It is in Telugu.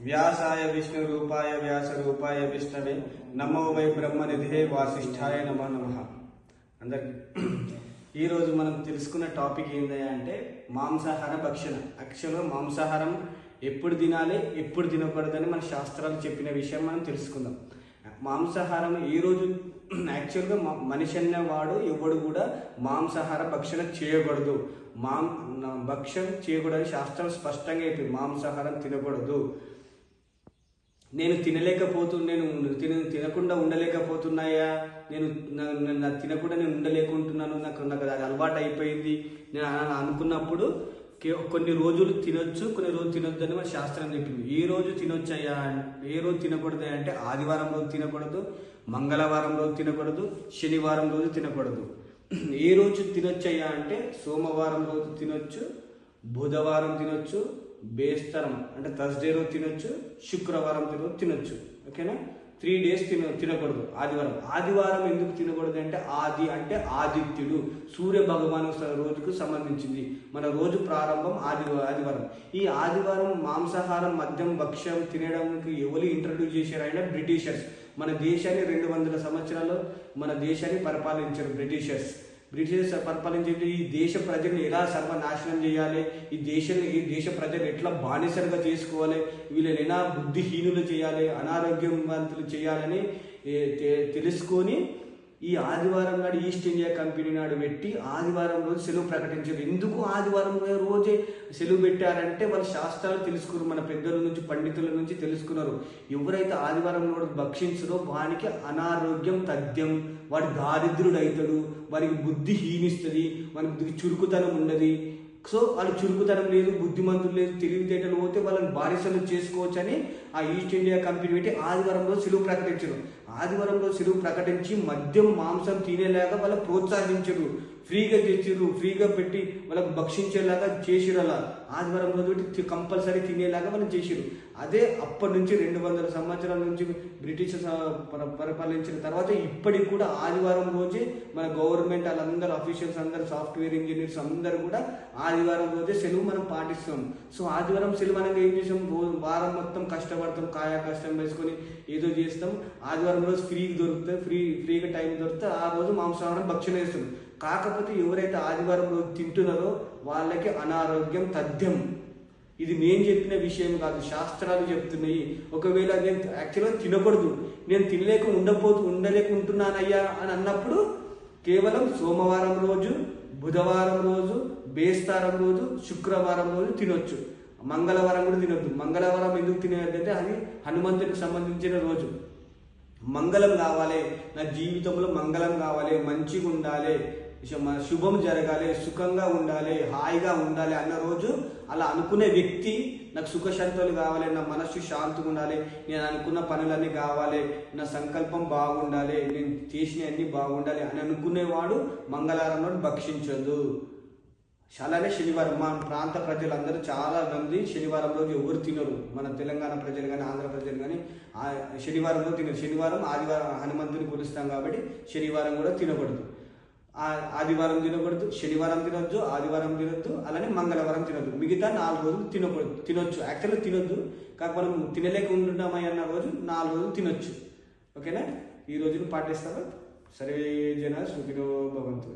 వ్యాసాయ విష్ణు రూపాయ వ్యాస రూపాయ విష్ణవే నమో వై బ్రహ్మనిధే వాసిష్ఠాయ నమో నమః. అందరికి ఈరోజు మనం తెలుసుకున్న టాపిక్ ఏంటి అంటే మాంసాహార భక్షణ. యాక్చువల్గా మాంసాహారం ఎప్పుడు తినాలి ఎప్పుడు తినకూడదని మన శాస్త్రాలు చెప్పిన విషయం మనం తెలుసుకుందాం. మాంసాహారం ఈరోజు యాక్చువల్గా మనిషి అన్నవాడు ఎవడు కూడా మాంసాహార భక్షణ చేయకూడదు. భక్షణ చేయకూడదని శాస్త్రం స్పష్టంగా చెప్పింది. మాంసాహారం తినకూడదు. నేను తినకుండా ఉండలేకపోతున్నాయా, నేను తినకుండా నేను ఉండలేకుంటున్నాను, నాకు అది అలవాటు అయిపోయింది నేను అనుకున్నప్పుడు కొన్ని రోజులు తినొచ్చు, కొన్ని రోజులు తినొద్దని మన శాస్త్రం చెప్పింది. ఏ రోజు తినొచ్చయ్యా, ఏ రోజు తినకూడదు అంటే ఆదివారం రోజు తినకూడదు, మంగళవారం రోజు తినకూడదు, శనివారం రోజు తినకూడదు. ఏ రోజు తినొచ్చయ్యా అంటే సోమవారం రోజు తినొచ్చు, బుధవారం తినొచ్చు, బేస్తరం అంటే థర్స్డే రోజు తినొచ్చు, శుక్రవారం రోజు తినొచ్చు. ఓకేనా? 3 days తినకూడదు. ఆదివారం ఎందుకు తినకూడదు అంటే ఆది అంటే ఆదిత్యుడు, సూర్య భగవాను రోజుకు సంబంధించింది. మన రోజు ప్రారంభం ఆదివారం. ఈ ఆదివారం మాంసాహారం మద్యం భక్ష్యం తినడానికి ఎవరు ఇంట్రడ్యూస్ చేశారంటే బ్రిటిషర్స్. మన దేశాన్ని 200 సంవత్సరాలు మన దేశాన్ని పరిపాలించారు బ్రిటిషర్స్ పరిపాలించే ఈ దేశ ప్రజల్ని ఎలా సర్వనాశనం చేయాలి, ఈ దేశ ప్రజలు ఎట్లా బానిసలుగా చేసుకోవాలి, వీళ్ళని ఎలా బుద్ధిహీనులు చేయాలి, అనారోగ్యవంతులు చేయాలని తెలుసుకొని ఈ ఆదివారం నాడు ఈస్ట్ ఇండియా కంపెనీ నాడు పెట్టి ఆదివారం రోజు సెలవు ప్రకటించారు. ఎందుకు ఆదివారం రోజే సెలవు పెట్టారంటే వాళ్ళ శాస్త్రాలు తెలుసుకున్నారు, మన పెద్దల నుంచి పండితుల నుంచి తెలుసుకున్నారు. ఎవరైతే ఆదివారం రోజు భక్షించరో వానికి అనారోగ్యం తథ్యం, వాడు దారిద్రుడు అవుతాడు, వారికి బుద్ధి హీనిస్తుంది, వానికి బుద్ధికి చురుకుతనం ఉండదు. సో వాళ్ళు చురుకుతనం లేదు, బుద్ధిమంతులు లేదు, తెలివితేటలు పోతే వాళ్ళని బానిసలు చేసుకోవచ్చు అని ఆ ఈస్ట్ ఇండియా కంపెనీ పెట్టి ఆదివారం రోజు సెలవు ప్రకటించరు. ఆదివారం రోజు సెలవు ప్రకటించి మద్యం మాంసం తినేలాగా వాళ్ళకి ప్రోత్సహించరు, ఫ్రీగా తెచ్చిరు, ఫ్రీగా పెట్టి వాళ్ళకు భక్షించేలాగా చేసిరు. అలా ఆదివారం రోజు పెట్టి కంపల్సరీ తినేలాగా వాళ్ళు చేసిరు. అదే అప్పటి నుంచి 200 సంవత్సరాల నుంచి బ్రిటిష్ పరిపాలించిన తర్వాత ఇప్పటికి కూడా ఆదివారం రోజే మన గవర్నమెంట్ వాళ్ళందరూ అఫీషియల్స్ అందరూ సాఫ్ట్వేర్ ఇంజనీర్స్ అందరూ కూడా ఆదివారం రోజే సెలవు మనం పాటిస్తాం. సో ఆదివారం సెలవు అనేది ఏం చేసాం, వారం మొత్తం కష్టపడతాం, కష్టం వేసుకొని ఏదో చేస్తాం. ఆదివారం రోజు ఫ్రీగా దొరుకుతుంది, ఫ్రీగా టైం దొరికితే ఆ రోజు మాంసాహారం భక్షణ చేస్తాం. కాకపోతే ఎవరైతే ఆదివారం రోజు తింటున్నారో వాళ్ళకి అనారోగ్యం తథ్యం. ఇది నేను చెప్పిన విషయం కాదు, శాస్త్రాలు చెప్తున్నాయి. ఒకవేళ నేను యాక్చువల్గా తినకూడదు, నేను ఉండలేకుంటున్నానయ్యా అని అన్నప్పుడు కేవలం సోమవారం రోజు, బుధవారం రోజు, బేస్తారం రోజు, శుక్రవారం రోజు తినొచ్చు. మంగళవారం కూడా తినొద్దు. మంగళవారం ఎందుకు తినొద్దంటే అది హనుమంతుడికి సంబంధించిన రోజు. మంగళం కావాలి, నా జీవితంలో మంగళం కావాలి, మంచిగా ఉండాలి, శుభం జరగాలి, సుఖంగా ఉండాలి, హాయిగా ఉండాలి అన్న రోజు అలా అనుకునే వ్యక్తి, నాకు సుఖశాంతులు కావాలి, నా మనస్సు శాంతిగా ఉండాలి, నేను అనుకున్న పనులన్నీ కావాలి, నా సంకల్పం బాగుండాలి, నేను చేసినవన్నీ బాగుండాలి అని అనుకునేవాడు మంగళవారం నాడు భక్షించదు. అలానే శనివారం మా ప్రాంత ప్రజలందరూ చాలా మంది శనివారం రోజు ఎవరు తినరు. మన తెలంగాణ ప్రజలు కానీ ఆంధ్ర ప్రజలు కానీ శనివారం రోజు తినరు. శనివారం ఆదివారం హనుమంతుని కొలుస్తాం కాబట్టి శనివారం కూడా తినకూడదు. ఆదివారం తినకూడదు, శనివారం తినొద్దు, ఆదివారం తినొద్దు, అలానే మంగళవారం తినొద్దు. మిగతా 4 రోజులు తినొచ్చు. యాక్చువల్గా తినొద్దు, కాకపోతే మనం తినలేక ఉంటున్నామని అన్న రోజు 4 రోజులు తినొచ్చు. ఓకేనా? ఈ రోజును పాటిస్తారా? సర్వే జన సుఖినో భవంతు.